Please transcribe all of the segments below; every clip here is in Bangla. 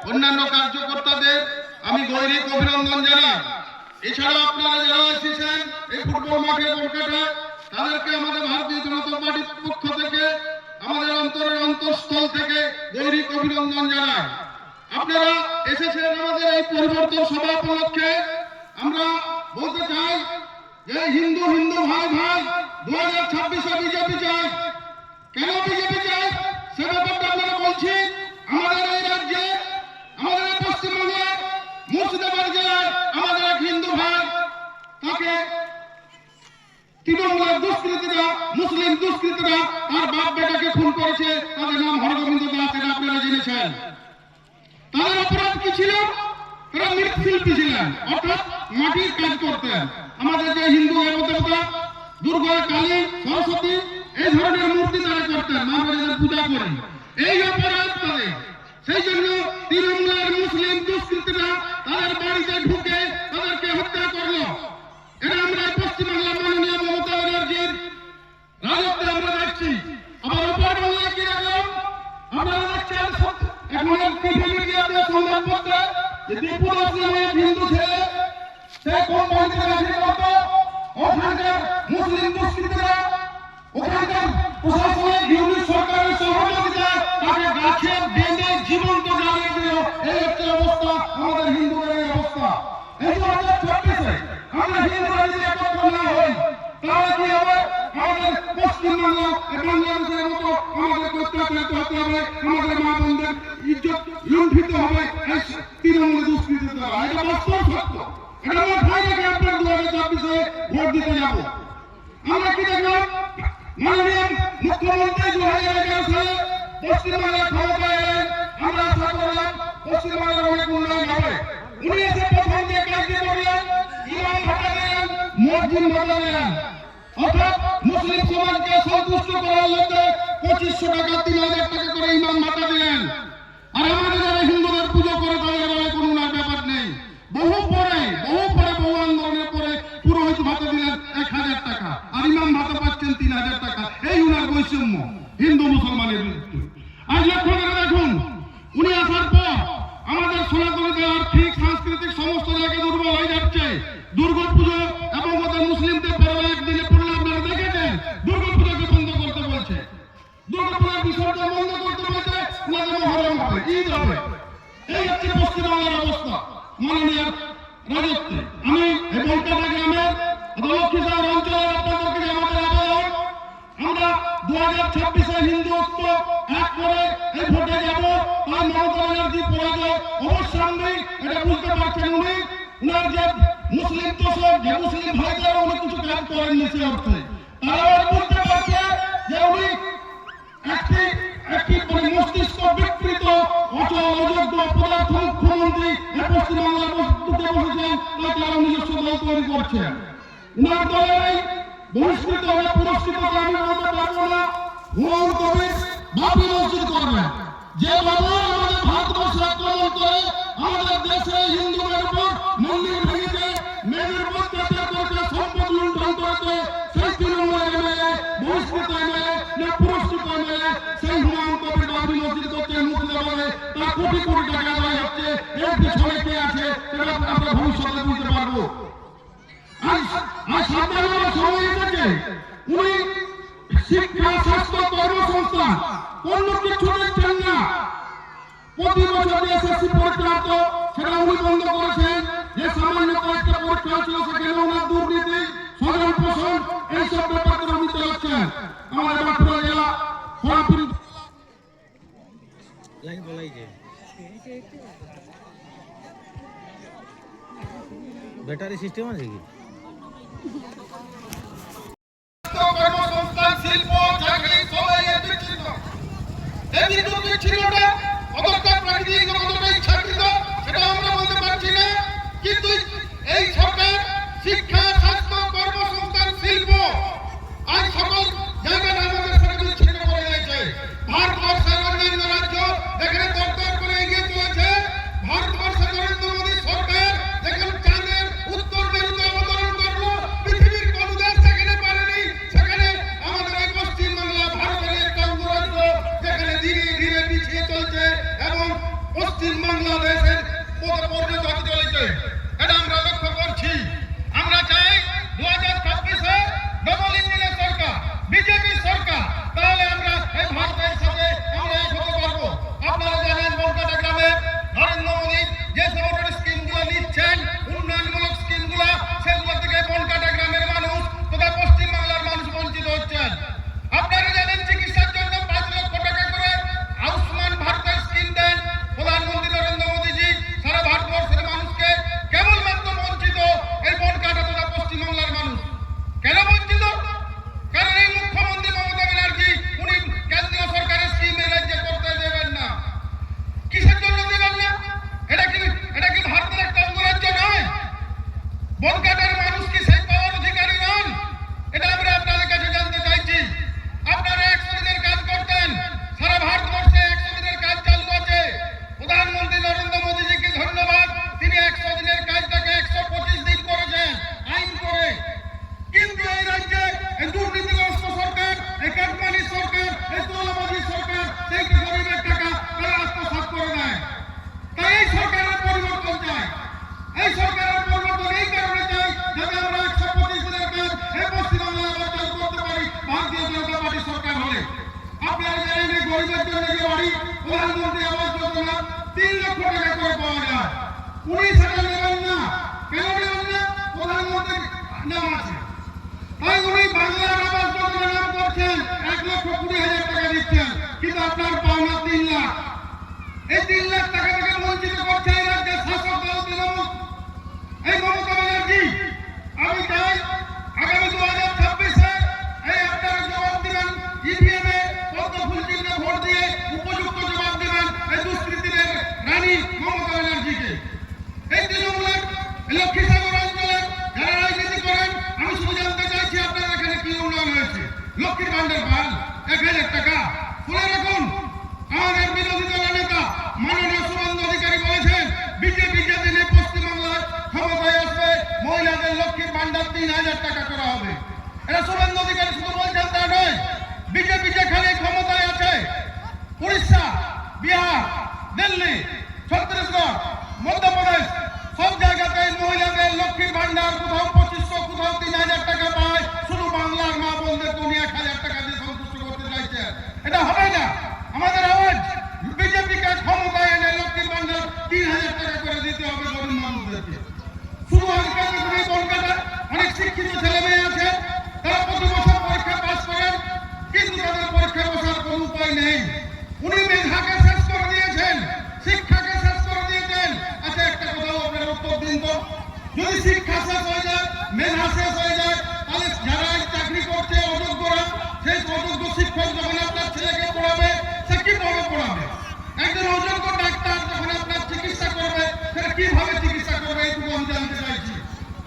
অন্যান্য কার্যকর্তাদের আমি গৈরিক অভিনন্দন জানাই। এছাড়া আপনারা যারা এসেছেন এই ফুটবল মাঠে কলকাতায়, তাদেরকে আমাদের ভারতীয় জনতা পার্টির পক্ষ থেকে, আমাদের অন্তরের অন্তঃস্থল থেকে গৈরিক অভিনন্দন জানাই। আপনারা এসেছেন আমাদের এই পরিবর্তন সভা উপলক্ষে। আমরা বলতে চাই যে হিন্দু হিন্দু ভাই ভাই 2026-এ বিজেপি চাই। কেন বিজেপি চাই সে ব্যাপারটা আপনারা বলছি। আমাদের এই রাজ্যে, আমাদের এই পশ্চিমবঙ্গে মুর্শিদাবাদ জেলায় আমাদের এক হিন্দু ভাই, তাকে তৃণমূলের দুষ্কৃতীরা, মুসলিম দুষ্কৃতীরা তার বাপ বেটাকে খুন করেছে। তাদের নাম হরগোবিন্দ দাস, এটা আপনারা জেনেছেন। তাদের অপরাধ কি ছিল? তারা মৃৎশিল্পী ছিলেন, অর্থাৎ মাটির কাজ করতেন। আমাদের যে হিন্দু দেবতা দুর্গা, কালী, সরস্বতী, এই ধরনের মূর্তি তারা করতেন, আমরা যাদের পূজা করি। এই অপরাধ তাদের, সেই জন্য তৃণমূলের মুসলিম দুষ্কৃতীরা তাদের বাড়িতে ঢুকে তাদেরকে হত্যা করলো। এটা আমরা পশ্চিমবাংলার মাননীয় মমতা ব্যানার্জির রাজত্বে আমরা দেখছি। আবার উপর বাংলায় কি দেখলাম আপনারা দেখছেন, এখন টিভি মিডিয়াতে সংবাদপত্রে যে বিপুল আসলামের হিন্দু ছেলে, সে কোম্পানিতে চাকরি করত। ওখানকার মুসলিম দুষ্কৃতীরা, ওখানকার প্রশাসনের ইউনিট সরকারের সহযোগিতায় তাকে গাছে বেঁধে জীবন্ত জ্বালিয়ে দিল। এই হচ্ছে অবস্থা আমাদের হিন্দুদের, এই অবস্থা। এই 2026-এ আমরা হিন্দুরা যদি একত্র না হই, তাহলে কি হবে? আমাদের পশ্চিমবঙ্গ বাংলাদেশের মতো আমাদের অত্যাচারিত হতে হবে, আমাদের মা বোনদের ইজ্জত লুণ্ঠিত হবে এই তৃণমূল দুষ্কৃতীর দ্বারা। এটা বাস্তব সত্য। এটা আমার ভয় দেখে আপনার 2026-এ ভোট দিতে যাব। আমরা কি দেখলাম? মাননীয় মুখ্যমন্ত্রী 2011 সালে পশ্চিমবাংলার ক্ষমতায় এলেন। আমরা আশা করলাম পশ্চিমবাংলার অনেক উন্নয়ন হবে। উনি এসে প্রথম যে কাজটি করলেন, ইমাম ভাতা দিলেন, মসজিদ ভাতা দিলেন। অর্থাৎ মুসলিম সমাজকে সন্তুষ্ট করার লক্ষ্যে 2500 টাকা, 3000 টাকা করে ইমাম ভাতা দিলেন। আর আমাদের যারা হিন্দুদের পুজো করে তাদের বেলায় কোনো ব্যাপার নেই। বহু পরে বহু আন্দোলনের পরে পুরোহিত ভাতা দিলেন 1000 টাকা, আর ইমাম ভাতা পাচ্ছেন 3000 টাকা। এই উনার বৈষম্য হিন্দু মুসলমানের বিরুদ্ধে। আজ লক্ষ্য করে দেখুন, উনি আসার পর আমাদের সনাতনীদের আর্থিক, সাংস্কৃতিক সমস্ত জায়গায় দুর্বল হয়ে যাচ্ছে। দুর্গাপুজো এবং ওদের মুসলিমদের পরে একদিনে পড়লে আপনারা দেখেছেন, দুর্গাপুজোকে বন্ধ করতে বলছে, দুর্গাপুজোর বিসর্জন বন্ধ করতে বলছে, ওনাদের মহরম হবে, ঈদ হবে। এই হচ্ছে পশ্চিমবাংলার অবস্থা মাননীয় রাজত্বে। আমি এই কলকাতা গ্রামের লক্ষ্মীসাগর অঞ্চলের আপনাদেরকে আমাদের আবেদন, আমরা 2026-এ হিন্দুত্ব এক করে এই ভোটে যাব। তার মমতা ব্যানার্জি পরাজয় অবশ্যই, এটা বুঝতে পারছেন উনি। উনার যে মুসলিম দোষক, যে মুসলিম ভাইদেরা উনি কিছু কাজ করেননি সে অর্থে, তারা বুঝতে পারছে যে উনি একটি মস্তিষ্ক বিকৃত, অচল, অযোগ্য, অপদার্থ মুখ্যমন্ত্রী পশ্চিমবাংলার বসতে বসেছেন। তাকে আরো নিজস্ব দল তৈরি করছেন। উনার দলের বহিষ্কৃত হয়ে পুরস্কৃত আমি বলতে পারবো না। হুমায়ুন কবির বাবরি মসজিদ করবেন, যে বাবা আমাদের ভারতবর্ষে আক্রমণ করে আমাদের দেশে হিন্দুদের উপর মন্দির ভেঙেছে, মেয়েদের উপর অত্যাচার করেছে, সম্পদ লুণ্ঠন করেছে, সেই তৃণমূলের এমএলএ, বহিষ্কৃত এমএলএ, পুরস্কৃত এমএলএ, সেই হুমায়ুন কবির বাবরি মসজিদ করতে মুর্শিদাবাদে তার কোটি কোটি টাকা দেওয়া হচ্ছে। এর পিছনে কে আছে সেটা আমরা ভবিষ্যতে বুঝতে পারবো। আর সাধারণ সময় এসেছে, উনি শিক্ষা, স্বাস্থ্য, কর্মসংস্থান কোন কিছু দিচ্ছেন না। প্রতি বছর যে এসএসসি পরীক্ষা হতো সেটা উনি বন্ধ করেছেন। যে সামান্য কয়েকটা পরীক্ষা ছিল সেখানে ওনার দুর্নীতি, স্বজন পোষণ, এইসব ব্যাপারে উনি চালাচ্ছেন। আমাদের বাঁকুড়া জেলা সরাসরি ব্যাটারি সিস্টেম আছে কি? কর্মসংস্থান, শিল্প, চাকরি সবাই বিচ্ছিন্ন। এই বিচ্ছিন্নতা কতটা প্রাকৃতিক, কতটা ইচ্ছাকৃত সেটা আমরা বলতে পারছি না। কিন্তু এই সরকার শিক্ষা, স্বাস্থ্য, কর্মসংস্থান, শিল্প আর সকল জায়গাটা আমাদের সাথে বিচ্ছিন্ন করে দিয়েছে। ভারতবর্ষের অন্যান্য রাজ্য এখানে তরতর করে এগিয়ে চলেছে। ভারতবর্ষের নরেন্দ্র মোদী সরকার যখন চাঁদের উত্তর মেরুতে অবতরণ করলো, পৃথিবীর কোন দেশ সেখানে পারেনি, সেখানে আমাদের এই পশ্চিমবাংলা ভারতের একটা অঙ্গরাজ্য যেখানে ধীরে ধীরে পিছিয়ে চলছে এবং পশ্চিম বাংলাদেশের মতো পরিণত হতে চলেছে। এটা আমরা লক্ষ্য করছি। আমরা চাই 2026-এ ডবল ইঞ্জিনের সরকার, বিজেপি সরকার, তাহলে আমরা এই ভারতের সাথে আমরা এক হতে পারবো। আপনারা জানেন বনকাটা গ্রামে নরেন্দ্র মোদী যে সমস্ত স্কিমগুলো নিচ্ছেন, উন্নয়নমূলক স্কিমগুলো, সেগুলো থেকে বনকাটা গ্রামের মানুষ তথা পশ্চিম বাংলার মানুষ বঞ্চিত হচ্ছেন। আপনারা জানেন চিকিৎসার জন্য 5 লক্ষ টাকা করে আয়ুষ্মান ভারতের স্কিম দেন প্রধানমন্ত্রী নরেন্দ্র মোদীজি সারা ভারতবর্ষের মানুষকে। কেবলমাত্র বঞ্চিত এই বনকাটা তথা পশ্চিম বাংলার মানুষ। কেন বঞ্চিত? কারণ এই মুখ্যমন্ত্রী মমতা ব্যানার্জি উনি কেন্দ্রীয় সরকারের স্কিম এই রাজ্যে করতে দেবেন না। কিসের জন্য দেবেন না? এটা কি ভারতের একটা অঙ্গরাজ্য নয়? বনকাটার মানুষ কি সেই পাওয়ার অধিকারী নন? এটা আমরা আপনাদের কাছে জানতে চাইছি। আপনারা 100 দিনের কাজ করতেন, সারা ভারতবর্ষে 100 দিনের কাজ চালু আছে। প্রধানমন্ত্রী নরেন্দ্র মোদীজিকে ধন্যবাদ, তিনি 100 দিনের কাজটাকে 125 দিন করেছেন আইন করে। কিন্তু এই রাজ্যে এই দুর্নীতিগ্রস্ত সরকার, এই কাটমানি সরকার, এই তোলাবাজি সরকার সেই গরিবের টাকা তারা আত্মসাৎ করে দেয়। তাই এই সরকারের পরিবর্তন চাই। এই সরকারের পরিবর্তন এই কারণে চাই যাতে আমরা 125 দিনের কাজ এই পশ্চিমবাংলায় আবার চালু করতে পারি ভারতীয় জনতা পার্টি সরকার হলে। আপনারা জানেন এই গরিবের জন্য যে বাড়ি প্রধানমন্ত্রী আবাস যোজনা 3 লক্ষ টাকা করে পাওয়া যায়, উনি সেটা নেবেন না। কেন নেবেন না? প্রধানমন্ত্রীর নাম আছে, তাই উনি বাংলার আবাস যোজনা নাম করছেন, 1,20,000 টাকা দিচ্ছেন, কিন্তু আপনার পাওনা 3 লাখ। এই 3 লাখ টাকা থেকে বঞ্চিত করছে এই রাজ্যের শাসক দল তৃণমূল, এই মমতা ব্যানার্জি। আমি চাই আগামী 2026-এ এই আপনারা জবাব দিবেন, ইভিএমে পদ্ম ফুল চিহ্নে ভোট দিয়ে উপযুক্ত জবাব দিবেন এই দুষ্কৃতীদের রানী মমতা ব্যানার্জিকে। এই তৃণমূলের লক্ষ্মীসাগর অঞ্চলের যারা রাজনীতি করেন, আমি শুধু জানতে চাইছি আপনার এখানে কি উন্নয়ন হয়েছে? লক্ষ্মীর ভান্ডার পান 1,000 টাকা তুলে রাখুন। আমাদের বিরোধী দলের নেতা মাননীয় শুভেন্দু অধিকারী বলেছেন বিজেপি যেদিন এই পশ্চিমবাংলায় ক্ষমতায় আসবে মহিলাদের লক্ষ্মীর ভান্ডার 3,000 টাকা করা হবে। এটা শুভেন্দু অধিকারী শুধু বলছেন তা নয়, বিজেপি যেখানে ক্ষমতায় আছে উড়িষ্যা, বিহার, দিল্লি, ছত্তিশগড়, মধ্যপ্রদেশ সব জায়গাতে মহিলাদের লক্ষ্মীর ভান্ডার কোথাও 2,500, কোথাও 3,000 টাকা পায়। শুধু বাংলার মা বোনদেরকে উনি 1,000 টাকা দিয়ে সন্তুষ্ট করতে চাইছেন। এটা হবে না। আমাদের আওয়াজ বিজেপিকে ক্ষমতায় এনে লক্ষ্মীর ভান্ডার 3,000 টাকা করে দিতে হবে গরিব মানুষদেরকে। শুধু আজকাল বনকাটা অনেক শিক্ষিত ছেলে মেয়ে আছে, তারা প্রতি বছর পরীক্ষা পাস করেন, কিন্তু তাদের পরীক্ষা বসার কোনো উপায় নেই। উনি মেধাকে শেষ করে দিয়েছেন, শিক্ষাকে শেষ করে দিয়েছেন। আচ্ছা, একটা কথা আপনারা উত্তর দিন তো, যদি শিক্ষা শেষ হয়ে যায়, মেধা শেষ হয়ে যায়, তাহলে যারা চাকরি করছে অযোগ্যরা, সেই অযোগ্য শিক্ষক যখন আপনার ছেলেকে পড়াবে, সে কিভাবে পড়াবে? একজন অযোগ্য ডাক্তার যখন আপনার চিকিৎসা করবে, সেটা কিভাবে চিকিৎসা করবে? এইটুকু আমি জানতে চাইছি।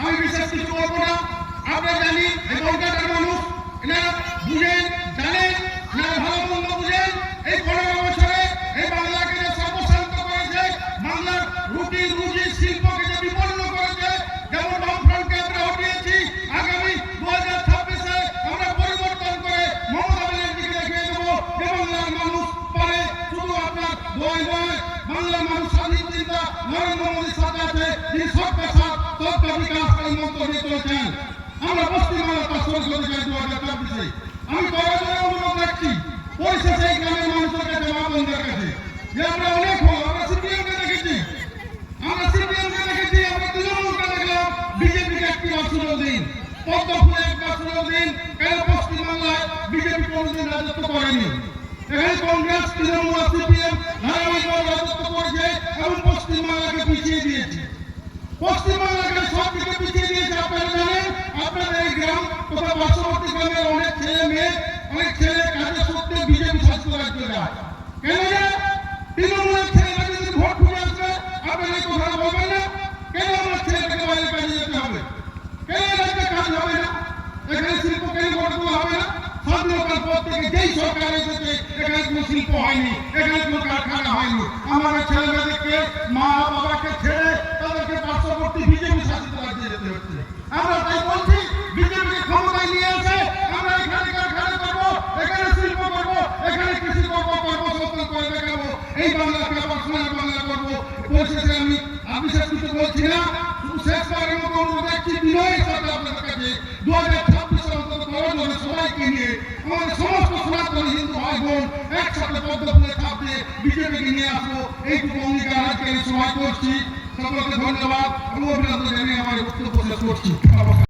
আমি বিশেষ কিছু বলবো না। আমরা জানি এই বনকাটার মানুষ, এনারা বুঝেন, জানেন, এনারা ভালো মন্দ বুঝেন। এই 15 বছরে এই বাংলাকে যে সর্বশান্ত করেছে, বাংলার রুটি রুজি শিল্পকে যে বিপন্ন করেছে, যেমন বামফ্রন্টকে আমরা হটিয়েছি, আগামী 2026-এ আমরা পরিবর্তন করে মমতা ব্যানার্জিকে দেখিয়ে দেবো যে বাংলার মানুষ পারে। শুধু আপনার দোয়াই নয়, বাংলার মানুষ স্বাধীন চিন্তা নরেন্দ্র মোদীর সাথে আছে, যিনি সবকা সাথ সবকা বিকাশ এই মন্ত্র দিয়ে চলেছেন। আমরা পশ্চিমবাংলার পাশ করে চলতে চাই 2026-এ। আমি করার অনুরোধ রাখছি পরিশেষে এই গ্রামের মানুষের কাছে, মা বোনদের কাছে, যে আমরা অনেক হল, আমরা সিপিএমকে দেখেছি, আমরা তৃণমূলকে দেখলাম, বিজেপিকে একবার সুযোগ দিন, পদ্ম ফুলে একবার সুযোগ দিন। কেন পশ্চিমবাংলায় বিজেপি কোনদিন রাজত্ব করেনি? এখানে কংগ্রেস, তৃণমূল, সিপিএম ধারাবাহিকভাবে রাজত্ব করেছে এবং পশ্চিমবাংলাকে পিছিয়ে দিয়েছে। পশ্চিমবাংলাকে সব দিকে পিছিয়ে দিয়েছে। আপনারা জানেন, আপনাদের এই গ্রাম তথা পার্শ্ববর্তী গ্রামের অনেক ছেলে মেয়ে, অনেক ছেলে কাজে সত্ত্বে বিজেপি শাসিত রাজ্যে যায়। কেন যায়? তৃণমূলের ছেলেরা যদি ভোট খুঁজে আসবে, আপনারা এই কথাটা বলবেন না? কেন আমার ছেলেটাকে বাইরে কাজে যেতে হবে? কেন রাজ্যে কাজ হবে না? এখানে শিল্প কেন গড়ে হবে না? স্বাধীনতার পর থেকে যেই সরকার এসেছে, এখানে কোনো শিল্প হয়নি, এখানে কোনো কারখানা হয়নি। আমাদের ছেলেমেয়েদেরকে মা বাবাকে ছেড়ে তাদেরকে পার্শ্ববর্তী বিজেপি শাসিত রাজ্যে যেতে হচ্ছে। আমরা তাই বলছি, বিজেপিকে ক্ষমতায় নিয়ে আসে, আমরা এখানে কারখানা করবো, এখানে শিল্প করবো, এখানে কৃষি করবো, কর্মসংস্থান করে দেখাবো। এই বাংলাকে আবার সোনার বাংলা করবো। পরিশেষে আমি শেষ কিছু বলছি না, শুধু শেষবারের মতো অনুরোধ একটি বিনয়ের সাথে আপনাদের কাছে 2026 সাল অন্তত করার জন্য সবাইকে নিয়ে আমাদের সমস্ত সনাতন হিন্দু ভাই বোন একসাথে পদ্মফুলে চাপ দিয়ে বিজেপিকে নিয়ে আসবো, এইটুকু অঙ্গীকার আজকে এই সময় করছি। সকলকে ধন্যবাদ এবং অভিনন্দন জানিয়ে আমার বক্তব্য শেষ করছি।